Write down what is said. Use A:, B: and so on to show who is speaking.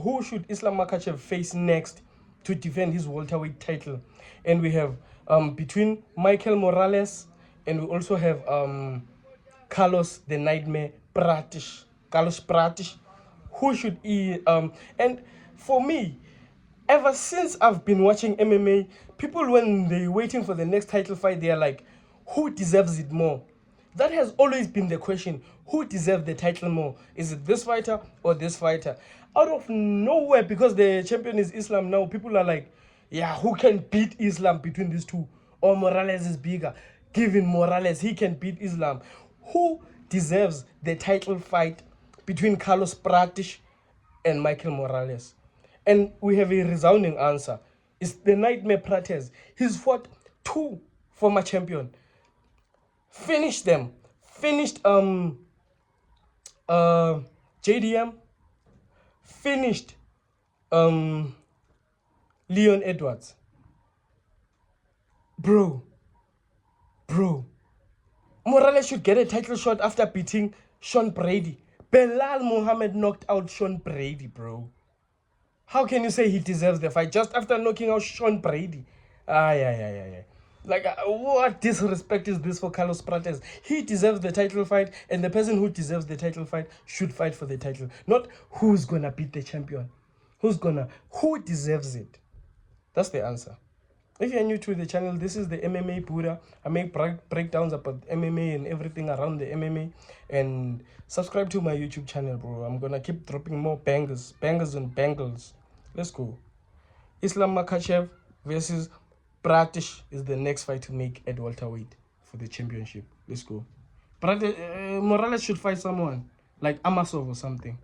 A: who should Islam Makhachev face next to defend his welterweight title? And we have between Michael Morales, and we also have Carlos the Nightmare Pratish. Carlos Pratish. Who should he and for me, ever since I've been watching MMA, people when they're waiting for the next title fight, they're like, who deserves it more? That has always been the question. Who deserves the title more? Is it this fighter or this fighter? Out of nowhere, because the champion is Islam now, people are like, yeah, who can beat Islam between these two? Or Morales is bigger. Given Morales, he can beat Islam. Who deserves the title fight between Carlos Pratish and Michael Morales? And we have a resounding answer. It's the Nightmare Prates. He's fought 2 former champions. Finished them. Finished JDM. Finished Leon Edwards. Bro. Morales should get a title shot after beating Sean Brady. Belal Muhammad knocked out Sean Brady, bro. How can you say he deserves the fight just after knocking out Sean Brady? Yeah. Like, what disrespect is this for Carlos Prates? He deserves the title fight, and the person who deserves the title fight should fight for the title. Not who's gonna beat the champion. Who deserves it? That's the answer. If you're new to the channel, this is the MMA Buddha. I make breakdowns about MMA and everything around the MMA. And subscribe to my YouTube channel, bro. I'm gonna keep dropping more bangers and bangles. Let's go. Islam Makhachev versus Pratish is the next fight to make at welterweight for the championship. Let's go. Morales should fight someone like Amasov or something.